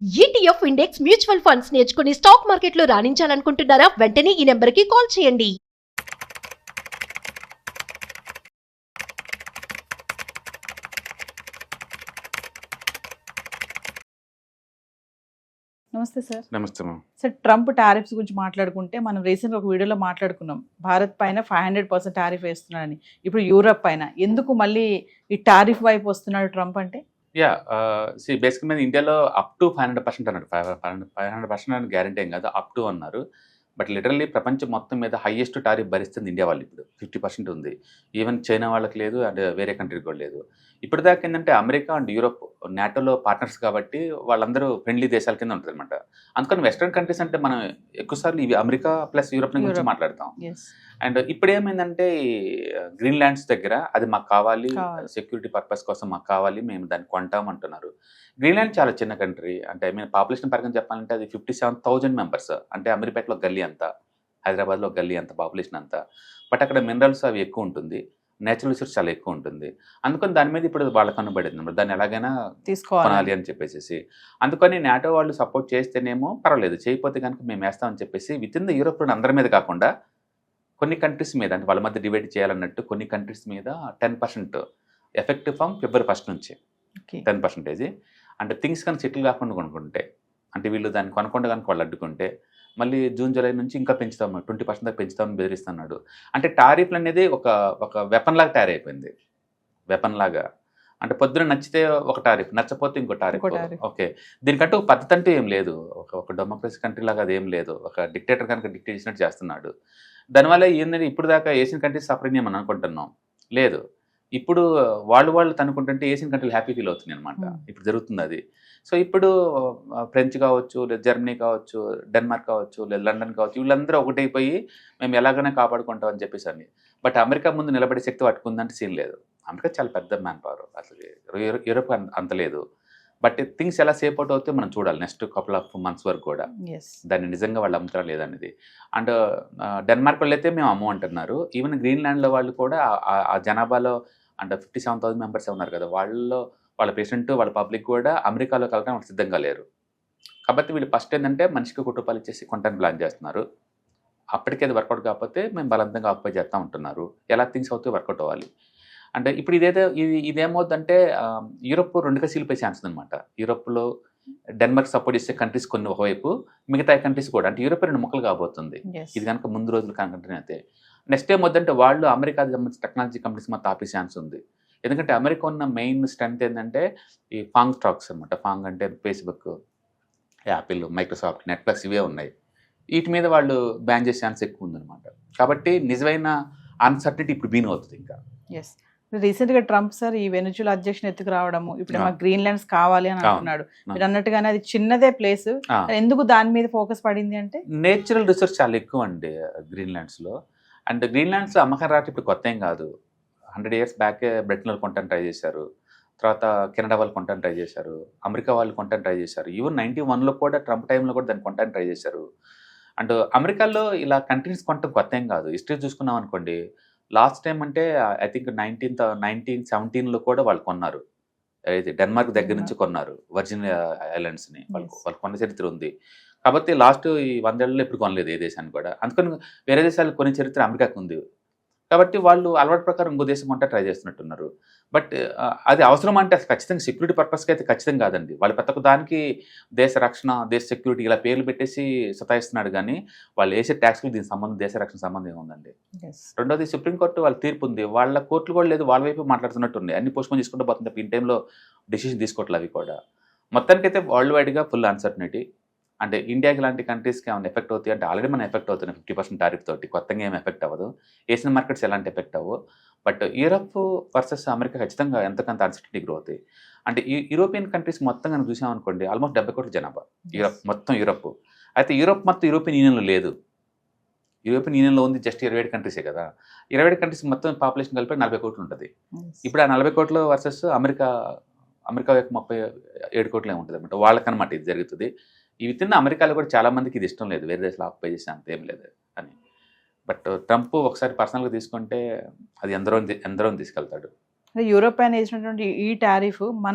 ETF index mutual funds నేర్చుకుని stock మార్కెట్లో రాణించాలనుకుంటున్నారా? వెంటనే ఈ నెంబర్కి కాల్ చేయండి. నమస్తే సార్. నమస్తే మ్యామ్. సార్, ట్రంప్ టారిఫ్స్ గురించి మాట్లాడుకుంటే మనం రీసెంట్గా ఒక వీడియోలో మాట్లాడుకున్నాం. భారత్ పైన 500% టారిఫ్ వేస్తున్నాడని. ఇప్పుడు యూరప్ పైన ఎందుకు మళ్ళీ ఈ టారిఫ్ వైపు వస్తున్నాడు ట్రంప్ అంటే? బేసిక్ మీద ఇండియాలో అప్ టు 500% అన్నాడు. 500% అని గ్యారంటీ ఏం కాదు, అప్ టు అన్నారు. బట్ లిటరల్లీ ప్రపంచం మొత్తం మీద హైయెస్ట్ టారిఫ్ భరిస్తుంది ఇండియా వాళ్ళు. ఇప్పుడు 50% ఉంది. ఈవెన్ చైనా వాళ్ళకి లేదు, అండ్ వేరే కంట్రీకి కూడా లేదు. ఇప్పటిదాకా ఏంటంటే అమెరికా అండ్ యూరోప్ నాటోలో పార్ట్నర్స్ కాబట్టి వాళ్ళందరూ ఫ్రెండ్లీ దేశాల కింద ఉంటుంది అనమాట. అందుకని వెస్ట్రన్ కంట్రీస్ అంటే మనం ఎక్కువసార్లు ఇవి అమెరికా ప్లస్ యూరోప్ గురించి మాట్లాడతాం. అండ్ ఇప్పుడు ఏమైందంటే గ్రీన్లాండ్స్ దగ్గర అది మాకు కావాలి, సెక్యూరిటీ పర్పస్ కోసం మాకు కావాలి, మేము దాన్ని కొంటాం అంటున్నారు. గ్రీన్లాండ్ చాలా చిన్న కంట్రీ, అంటే పాపులేషన్ పరంగా చెప్పాలంటే అది 57,000 మెంబర్స్, అంటే అమీర్పేటలో గల్లీ అంతా, హైదరాబాద్లో గల్లీ అంత పాపులేషన్ అంతా. బట్ అక్కడ మినరల్స్ అవి ఎక్కువ ఉంటుంది, నేచురల్ రిసోర్స్ చాలా ఎక్కువ ఉంటుంది. అందుకని దాని మీద ఇప్పుడు వాళ్ళ కనుబడింది అన్నమాట, దాన్ని ఎలాగైనా తీసుకోవాలి అని చెప్పేసి. అందుకని నాటో వాళ్ళు సపోర్ట్ చేస్తేనేమో పర్వాలేదు, చేయకపోతే కనుక మేము వేస్తామని చెప్పేసి విత్ ఇన్ ద యూరోప్ అందరి మీద కాకుండా కొన్ని కంట్రీస్ మీద, అంటే వాళ్ళ మధ్య డివైడ్ చేయాలన్నట్టు కొన్ని కంట్రీస్ మీద 10% ఎఫెక్టివ్ ఫ్రమ్ ఫిబ్రవరి 1 నుంచి 10%. అంటే థింగ్స్ కానీ సెటిల్ కాకుండా కొనుక్కుంటే, అంటే వీళ్ళు దాన్ని కొనకుండా కనుక వాళ్ళు అడ్డుకుంటే మళ్ళీ జూన్ జూలై నుంచి ఇంకా పెంచుతాము, 20% దాకా పెంచుతామని బెదిరిస్తున్నాడు. అంటే టారిఫ్లు అనేది ఒక వెపన్ లాగా తయారైపోయింది. వెపన్ లాగా అంటే పొద్దున నచ్చితే ఒక టారిఫ్, నచ్చపోతే ఇంకో టారిఫ్. ఓకే, దీనికంటే ఒక పద్ధతి అంటూ ఏం లేదు. ఒక డెమోక్రసీ కంట్రీ లాగా అది ఏం లేదు. ఒక డిక్టేటర్ కనుక డిక్టేట్ చేసినట్టు చేస్తున్నాడు. దానివల్ల ఏంటంటే ఇప్పుడు దాకా ఏషియన్ కంట్రీస్ సఫరింగ్ అని అనుకుంటున్నాం, లేదు. ఇప్పుడు వాళ్ళు తనుకుంటుంటే ఏషియన్ కంట్రీలు హ్యాపీ ఫీల్ అవుతుంది అనమాట. ఇప్పుడు జరుగుతుంది అది. సో ఇప్పుడు ఫ్రెంచ్ కావచ్చు, లేదా జర్మనీ కావచ్చు, డెన్మార్క్ కావచ్చు, లేదా లండన్ కావచ్చు, వీళ్ళందరూ ఒకటైపోయి మేము ఎలాగైనా కాపాడుకుంటాం అని చెప్పేసి అని. బట్ అమెరికా ముందు నిలబడే శక్తి పట్టుకుందంటే సీన్ లేదు. అమెరికా చాలా పెద్ద మ్యాన్ పవర్, అసలు యూరోప్ అంత లేదు. బట్ థింగ్స్ ఎలా సేఫ్ అవుట్ అవుతాయో మనం చూడాలి నెక్స్ట్ కపుల్ ఆఫ్ మంత్స్ వరకు కూడా, దాన్ని నిజంగా వాళ్ళు అమ్ముతారా లేదనేది. అండ్ డెన్మార్క్ వాళ్ళు అయితే మేము అమ్ము అంటున్నారు. ఈవెన్ గ్రీన్లాండ్లో వాళ్ళు కూడా ఆ జనాభాలో అంటే 57,000 మెంబర్స్ ఉన్నారు కదా, వాళ్ళ పేషెంట్ వాళ్ళ పబ్లిక్ కూడా అమెరికాలో కలగడం వాళ్ళు సిద్ధంగా లేరు. కాబట్టి వీళ్ళు ఫస్ట్ ఏంటంటే మనిషికి ₹1 ఇచ్చేసి కొంటానికి ప్లాన్ చేస్తున్నారు. అప్పటికి అది వర్కౌట్ కాకపోతే మేము బలవంతంగా ఆక్యుపై చేస్తూ ఉంటున్నారు. ఎలా థింగ్స్ అవుతాయో వర్కౌట్ అవ్వాలి. అంటే ఇప్పుడు ఇదేమవుతుందంటే యూరోప్ 2 కసీలిపోయే ఛాన్స్ ఉందన్నమాట. యూరోప్లో డెన్మార్క్ సపోర్ట్ చేసే కంట్రీస్ కొన్ని ఒకవైపు, మిగతా కంట్రీస్ కూడా, అంటే యూరోప్ 2 ముక్కలు కాబోతుంది ఇది కనుక ముందు రోజులు కంట్రీ అయితే. నెక్స్ట్ ఏమవుతుందంటే వాళ్ళు అమెరికా సంబంధించిన టెక్నాలజీ కంపెనీస్ మొత్తం ఆపే ఛాన్స్ ఉంది. ఎందుకంటే అమెరికా ఉన్న మెయిన్ స్ట్రెంత్ ఏంటంటే ఈ ఫాంగ్ స్టాక్స్ అనమాట. ఫాంగ్ అంటే ఫేస్బుక్, యాపిల్, మైక్రోసాఫ్ట్, నెట్ఫ్లిక్స్ ఇవే ఉన్నాయి. వీటి మీద వాళ్ళు బ్యాన్ చేసే ఛాన్స్ ఎక్కువ ఉందన్నమాట. కాబట్టి నిజమైన అన్సర్టనిటీ ఇప్పుడు బీన్ అవుతుంది. ఇంకా రీసెంట్ గా ట్రంప్ సార్ ఈ వెనుజులా అధ్యక్షుని ఎత్తుకు రావడము, ఇప్పుడు మాకు గ్రీన్లాండ్స్ కావాలి అని అంటున్నాడు. మీరు అన్నట్టుగానే అది చిన్నదే ప్లేస్, ఎందుకు దాని మీద ఫోకస్ పడింది అంటే నేచురల్ రిసోర్స్ చాలా ఎక్కువ అండి గ్రీన్లాండ్స్ లో. అండ్ గ్రీన్లాండ్స్ అమ్మకం రావటం ఇప్పుడు కొత్త ఏం కాదు. 100 years బ్యాకే బ్రిటన్ వాళ్ళు కొంటాను ట్రై చేశారు, తర్వాత కెనడా వాళ్ళు కొంటాను ట్రై చేశారు, అమెరికా వాళ్ళు కొంటాను ట్రై చేశారు. ఈవెన్ 91లో కూడా ట్రంప్ టైంలో కూడా దాన్ని కొంటాను ట్రై చేశారు. అండ్ అమెరికాలో ఇలా కంట్రీస్ కొంటాం కొత్త ఏం కాదు. హిస్టరీ చూసుకున్నాం అనుకోండి, లాస్ట్ టైం అంటే ఐ థింక్ 1917లో కూడా వాళ్ళు కొన్నారు. అయితే డెన్మార్క్ దగ్గర నుంచి కొన్నారు వర్జిన్ ఐలాండ్స్ని. వాళ్ళు కొన్న చరిత్ర ఉంది. కాబట్టి లాస్ట్ ఈ 100 ఏళ్ళలో ఎప్పుడు కొనలేదు ఏ దేశాన్ని కూడా. అందుకని వేరే దేశాలు కొనే చరిత్ర అమెరికాకు ఉంది. కాబట్టి వాళ్ళు అలవాటు ప్రకారం ఇంకో దేశం కొంటే ట్రై చేస్తున్నట్టున్నారు. బట్ అది అవసరం అంటే ఖచ్చితంగా సెక్యూరిటీ పర్పస్కి అయితే ఖచ్చితంగా కాదండి. వాళ్ళు ప్రతి ఒక్క దానికి దేశ రక్షణ, దేశ సెక్యూరిటీ ఇలా పేర్లు పెట్టేసి సతాయిస్తున్నాడు. కానీ వాళ్ళు వేసే ట్యాక్స్కి దీని సంబంధం, దేశ రక్షణ సంబంధం ఏముందండి? రెండోది సుప్రీంకోర్టు వాళ్ళ తీర్పు ఉంది, వాళ్ళ కోర్టులు కూడా లేదు, వాళ్ళ వైపు మాట్లాడుతున్నట్టు ఉంది. అన్ని పోస్ట్పోన్ చేసుకుంటూ పోతుంది. ఇన్ టైంలో డెసిషన్ తీసుకోవట్లేదు అవి కూడా. మొత్తానికైతే వరల్డ్ వైడ్గా ఫుల్ అన్సర్టనిటీ. అంటే ఇండియాకి లాంటి కంట్రీస్కి ఏమైనా ఎఫెక్ట్ అవుతాయి అంటే ఆల్రెడీ మనం ఎఫెక్ట్ అవుతున్నాయి 50% టారిఫ్ తోటి. కొత్తగా ఏమి ఎఫెక్ట్ అవ్వదు. ఏషియన్ మార్కెట్స్ ఎలాంటి ఎఫెక్ట్ అవ్వవు. బట్ యూరప్ వర్సెస్ అమెరికా ఖచ్చితంగా ఎంతకంత అన్సర్టనిటీ గ్రో అవుతాయి. అంటే యూరోపియన్ కంట్రీస్ మొత్తం కనుక చూసామనుకోండి, ఆల్మోస్ట్ 70 కోట్ల జనాభా యూరప్ మొత్తం. యూరప్ అయితే యూరప్ మొత్తం యూరోపియన్ యూనియన్లో లేదు. యూరోపియన్ యూనియన్లో ఉంది జస్ట్ 27 కంట్రీసే కదా. 27 కంట్రీస్ మొత్తం పాపులేషన్ కలిపి 40 కోట్లు ఉంటుంది. ఇప్పుడు ఆ 40 కోట్లు వర్సెస్ అమెరికా యొక్క 37 కోట్లే ఉంటుంది అనమాట. వాళ్ళకనమాట ఇది జరుగుతుంది. ఇవి తిన్న అమెరికాలో కూడా చాలా మందికి ఇది ఇష్టం లేదు, వేరే దేశాలు ఆక్యుపై చేసి అంతేం లేదు అని. బట్ ట్రంప్ ఒకసారి పర్సనల్గా తీసుకుంటే అది ఎందరో తీసుకెళ్తాడు. అంటే యూరోప్ పైన వేసినటువంటి ఈ టారిఫ్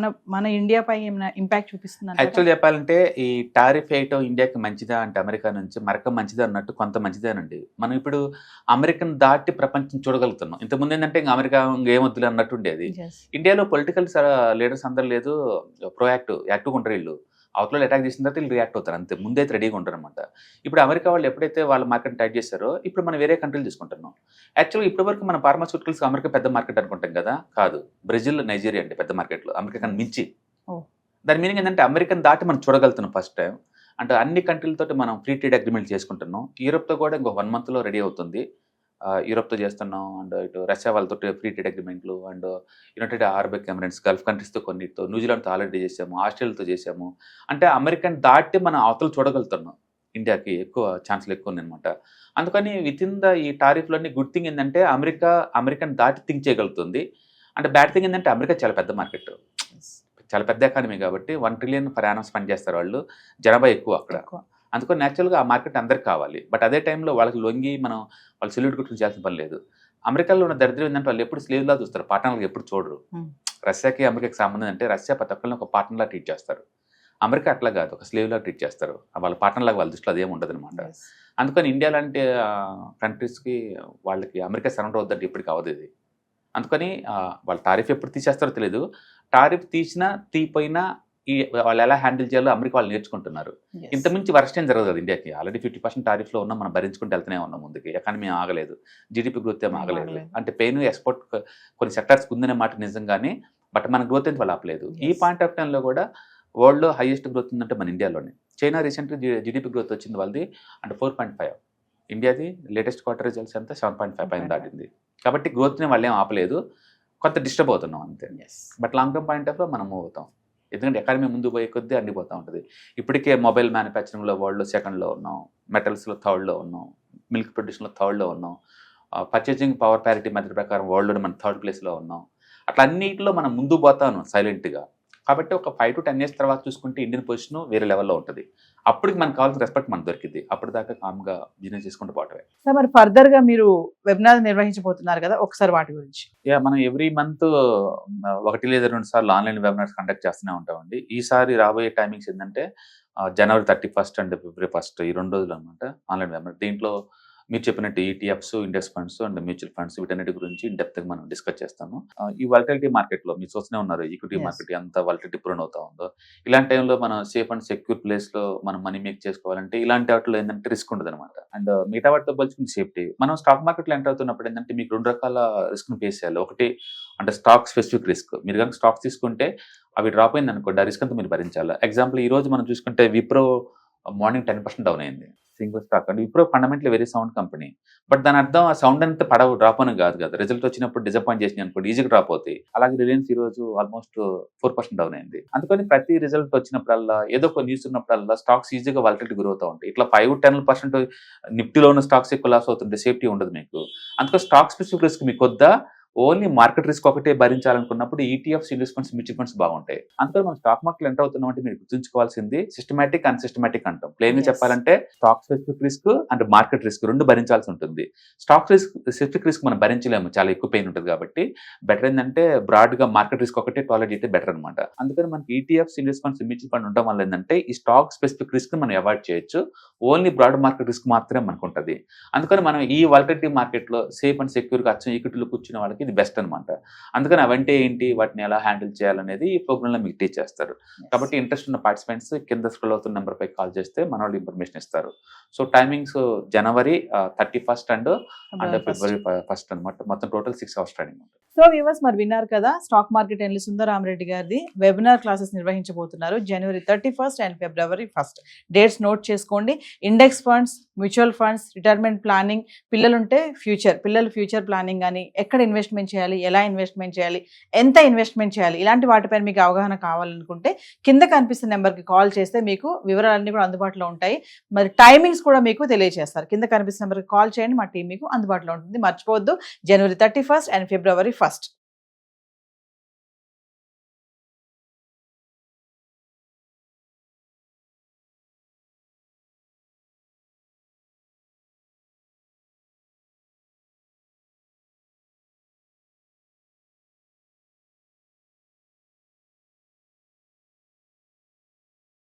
మన ఇండియా పై ఏమైనా ఇంపాక్ట్ చూపిస్తుంది యాక్చువల్ చెప్పాలంటే ఈ టారిఫ్ వేయటం ఇండియాకి మంచిదా అంటే అమెరికా నుంచి మరొక మంచిదా అన్నట్టు కొంత మంచిదేనండి. మనం ఇప్పుడు అమెరికన్ దాటి ప్రపంచం చూడగలుగుతున్నాం. ఇంతకుముందు ఏంటంటే ఇంకా అమెరికా ఇంకేమొద్దులే అన్నట్టు ఉండేది. ఇండియాలో పొలిటికల్ లీడర్స్ అందరు లేదు, యాక్టివ్గా ఉంటారు. వీళ్ళు అవతల అటాక్ చేసిన తర్వాత వీళ్ళు రియాక్ట్ అవుతారు, అంతే. ముందైతే రెడీగా ఉంటారు అనమాట. ఇప్పుడు అమెరికా వాళ్ళు ఎప్పుడైతే వాళ్ళ మార్కెట్ టైట్ చేశారో ఇప్పుడు మనం వేరే కంట్రీలు తీసుకుంటున్నాం. యాక్చువల్గా ఇప్పటివరకు మన ఫార్మాస్యూటికల్స్ అమెరికా పెద్ద మార్కెట్ అనుకుంటాం కదా, కాదు. బ్రెజిల్, నైజీరియా అంటే పెద్ద మార్కెట్లు అమెరికా కన్నా మించి. దాని మీనింగ్ ఏంటంటే అమెరికన్ దాటి మనం చూడగలుగుతున్నాం ఫస్ట్ టైం. అంటే అన్ని కంట్రీలతో మనం ఫ్రీ ట్రేడ్ అగ్రిమెంట్ చేసుకుంటున్నాం. యూరోప్తో కూడా ఇంకో 1 monthలో రెడీ అవుతుంది. యూరోప్తో చేస్తున్నాం. అండ్ ఇటు రష్యా వాళ్ళతో ఫ్రీ ట్రేడ్ అగ్రిమెంట్లు, and united Arab Emirates, Gulf కంట్రీస్తో కొన్నితో, న్యూజిలాండ్తో ఆల్రెడీ చేసాము, ఆస్ట్రేలియాతో చేసాము. అంటే అమెరికన్ దాటి మనం అవతలు చూడగలుగుతున్నాం. ఇండియాకి ఎక్కువ ఛాన్సులు ఎక్కువ ఉందన్నమాట. అందుకని విత్ ఇన్ ద ఈ టారిఫ్లోని గుడ్ థింగ్ ఏంటంటే అమెరికన్ దాటి థింక్ చేయగలుగుతుంది. అంటే బ్యాడ్ థింగ్ ఏంటంటే అమెరికా చాలా పెద్ద మార్కెట్, చాలా పెద్ద ఎకానమీ కాబట్టి 1 trillion per annum స్పెండ్ చేస్తారు వాళ్ళు. జనాభా ఎక్కువ అక్కడ. అందుకని న్యాచురల్గా ఆ మార్కెట్ అందరికి కావాలి. బట్ అదే టైంలో వాళ్ళకి లొంగి మనం వాళ్ళు సెల్యూట్ కొట్టుకుని చేయాల్సిన పని లేదు. అమెరికాలో ఉన్న దరిద్రం ఏంటంటే వాళ్ళు ఎప్పుడు స్లేవ్లా చూస్తారు, పార్ట్నర్లకు ఎప్పుడు చూడరు. రష్యాకి అమెరికాకి సంబంధం అంటే రష్యా ప్రతి ఒక్కరిని ఒక పార్ట్నర్లా ట్రీట్ చేస్తారు. అమెరికా అట్లా కాదు, ఒక స్లేవ్లా ట్రీట్ చేస్తారు. వాళ్ళ పార్ట్నర్లాగా వాళ్ళ దృష్టిలో అదేమి ఉండదు అనమాట. అందుకని ఇండియా లాంటి కంట్రీస్కి వాళ్ళకి అమెరికా సరెండర్ అవుద్దంటే ఇప్పటికి అవ్వదు ఇది. అందుకని వాళ్ళ టారిఫ్ ఎప్పుడు తీసేస్తారో తెలియదు. టారిఫ్ తీసినా తీపోయినా వాళ్ళు ఎలా హ్యాండిల్ చేయాలో అమెరికా వాళ్ళు నేర్చుకుంటున్నారు. ఇంతకుమించి వర్స్ట్ ఏం జరగదు ఇండియాకి. ఆల్రెడీ 50% టారిఫ్లో ఉన్నాం, మనం భరించుకుంటూ వెళ్తూనే ఉన్నాం ముందుకి. ఎకానమీ ఆగలేదు, జీడిపి గ్రోత్ ఏం ఆగలేదు. అంటే పెయిన్ ఎక్స్పోర్ట్ కొన్ని సెక్టార్స్కి ఉందనే మాట నిజంగానే, బట్ మన గ్రోత్ ఏంటి వాళ్ళు ఆపలేదు. ఈ పాయింట్ ఆఫ్ టైంలో కూడా వరల్డ్లో హైయెస్ట్ గ్రోత్ ఉందంటే మన ఇండియాలోనే. చైనా రీసెంట్గా జీడిపి గ్రోత్ వచ్చింది వాళ్ళది అంటే 4.5. ఇండియాది లేటెస్ట్ క్వార్టర్ రిజల్ట్స్ అంతా 7.5 పైన దాటింది. కాబట్టి గ్రోత్ని వాళ్ళు ఏం ఆపలేదు, కొంత డిస్టర్బ్ అవుతున్నాం అంతే. But long term point of మనం మూవ్ అవుతాం. ఎందుకంటే ఎకానమీ ముందు పోయే కొద్దీ అండిపోతూ ఉంటుంది. ఇప్పటికే మొబైల్ మ్యానుఫ్యాక్చరింగ్లో వరల్డ్లో 2nd ఉన్నాం, మెటల్స్లో 3rd ఉన్నాం, మిల్క్ ప్రొడ్యూషన్లో 3rd ఉన్నాం, పర్చేసింగ్ పవర్ ప్యారిటీ మెథడ్ ప్రకారం వరల్డ్లో మనం 3rd ప్లేస్లో ఉన్నాం. అట్లా అన్నింటిలో మనం ముందు పోతాను సైలెంట్గా. కాబట్టి ఒక 5 to 10 years తర్వాత చూసుకుంటే ఇండియన్ పొజిషన్ వేరే లెవెల్లో ఉంటుంది. అప్పటికి మనకు కావాల్సిన రెస్పెక్ట్ మనకు దొరికింది. అప్పటిదాకా కామ్గా బిజినెస్ చేసుకుంటూ పోవటమే. సార్, మరి ఫర్దర్గా మీరు వెబినార్ నిర్వహించబోతున్నారు కదా, ఒకసారి వాటి గురించి. మనం ఎవ్రీ మంత్ 1 లేదా 2 సార్లు ఆన్లైన్ వెబినార్స్ కండక్ట్ చేస్తూనే ఉంటామండి. ఈసారి రాబోయే టైమింగ్స్ ఏంటంటే January 31st and February 1st ఈ 2 రోజులు అనమాట ఆన్లైన్ వెబినార్. దీంట్లో మీరు చెప్పినట్టు ETFs, index funds and mutual funds వీటన్నిటి గురించి ఇన్ డెప్త్గా మనం డిస్కస్ చేస్తాము. ఈ వాలటిలిటీ మార్కెట్లో మీరు చూస్తూనే ఉన్నారు, ఈక్విటీ మార్కెట్ ఎంత వాలటిలిటీ ప్రూన్ అవుతా ఉందో. ఇలాంటి టైంలో మనం సేఫ్ అండ్ సెక్యూర్ ప్లేస్లో మనం మనీ మేక్ చేసుకోవాలంటే ఇలాంటి వాటిలో ఏంటంటే రిస్క్ ఉండదు అనమాట. అండ్ మిగతా వాటితో పోల్చుకుని సేఫ్టీ. మనం స్టాక్ మార్కెట్లో ఎంటర్ అవుతున్నప్పుడు ఏంటంటే మీకు 2 రకాల రిస్క్ని ఫేస్ చేయాలి. ఒకటి అంటే స్టాక్ స్పెసిఫిక్ రిస్క్. మీరు కనుక స్టాక్స్ తీసుకుంటే అవి డ్రాప్ అయింది అనుకోండి, ఆ రిస్క్ అంతా మీరు భరించాలి. ఎగ్జాంపుల్ ఈ రోజు మనం చూసుకుంటే విప్రో మార్నింగ్ 10% డౌన్ అయింది, single stock. And Wipro fundamentally very sound company. But దాని అర్థం ఆ సౌండ్ అంతా డ్రాప్ అని కాదు కదా, రిజల్ట్ వచ్చినప్పుడు డిసప్పాయింట్ చేసినాయి అనుకోండి ఈజీగా డ్రాప్ అవుతాయి. అలాగే రిలయన్స్ ఈ రోజు ఆల్మోస్ట్ 4% డౌన్ అయింది. అందుకని ప్రతి రిజల్ట్ వచ్చినప్పుడల్లా ఏదో ఒక న్యూస్ ఉన్నప్పుడల్లా స్టాక్స్ ఈజీగా వాలటిలిటీ గ్రో అవుతూ ఉంటాయి. ఇట్లా 5-10% నిఫ్టీలో ఉన్న స్టాక్స్ ఎక్కువ లాస్ అవుతుంటే సేఫ్టీ ఉండదు మీకు. అందుకని స్టాక్ స్పెసిఫిక్ రిస్క్ మీకు వద్దా, ఓన్లీ మార్కెట్ రిస్క్ ఒకటే భరించాలనుకున్నప్పుడు ETFs, index funds, mutual funds బాగుంటాయి. అందుకని మనం స్టాక్ మార్కెట్ ఎంటర్ అవుతున్నాం అంటే మీరు గుర్తుంచుకోవాల్సింది సిస్టమాటిక్, అన్సిస్టమాటిక్ అంటాం. ప్లెయిన్గా చెప్పాలంటే stock specific risk and market risk 2 భరించాల్సి ఉంటుంది. స్టాక్ స్పెసిఫిక్ రిస్క్ మనం భరించలేము, చాలా ఎక్కువ పెయిన్ ఉంటుంది. కాబట్టి బెటర్ ఏంటంటే బ్రాడ్గా మార్కెట్ రిస్క్ ఒకటే టాలరేట్ అయితే బెటర్ అనమాట. అందుకని మనకి ETFs, index funds, mutual fund ఉండడం వల్ల ఏంటంటే ఈ స్టాక్ స్పెసిఫిక్ రిస్క్ మనం అవాయిడ్ చేయొచ్చు. ఓన్లీ బ్రాడ్ మార్కెట్ రిస్క్ మాత్రమే మనకు ఉంటుంది. అందుకని మనం ఈ వాలటిలిటీ మార్కెట్లో సేఫ్ అండ్ సెక్యూర్గా అచ్చం ఈక్విటీలో కూర్చున్న వాళ్ళకి ఇది బెస్ట్ అనమాట. అందుకని అవంటే ఏంటి, వాటిని ఎలా హ్యాండిల్ చేయాలనేది ఈ ప్రోగ్రామ్లో మీకు టీచ్ చేస్తారు. కాబట్టి ఇంట్రెస్ట్ ఉన్న పార్టిసిపెంట్స్ కింద స్క్రోల్ అవుతున్న నెంబర్పై కాల్ చేస్తే మన వాళ్ళు ఇన్ఫర్మేషన్ ఇస్తారు. So timings January 31st and February 1st అనమాట. మొత్తం టోటల్ 6 hours ట్రైనింగ్ ఉంటుంది. సో వ్యూవర్స్, మరి విన్నారు కదా, స్టాక్ మార్కెట్ ఎనలిస్ట్ సుందరరామరెడ్డి గారిది వెబినార్ క్లాసెస్ నిర్వహించబోతున్నారు January 31st and February 1st. Dates note చేసుకోండి. Index funds, mutual funds, retirement planning, పిల్లలుంటే పిల్లల ఫ్యూచర్ ప్లానింగ్ కానీ, ఎక్కడ ఇన్వెస్ట్మెంట్ చేయాలి, ఎలా ఇన్వెస్ట్మెంట్ చేయాలి, ఎంత ఇన్వెస్ట్మెంట్ చేయాలి, ఇలాంటి వాటిపైన మీకు అవగాహన కావాలనుకుంటే కింద కనిపిస్తున్న నెంబర్కి కాల్ చేస్తే మీకు వివరాలన్నీ కూడా అందుబాటులో ఉంటాయి. మరి టైమింగ్స్ కూడా మీకు తెలియజేస్తారు. కింద కనిపిస్తున్న నెంబర్కి కాల్ చేయండి, మా టీం మీకు అందుబాటులో ఉంటుంది. మర్చిపోవద్దు, January 31st and February 1st.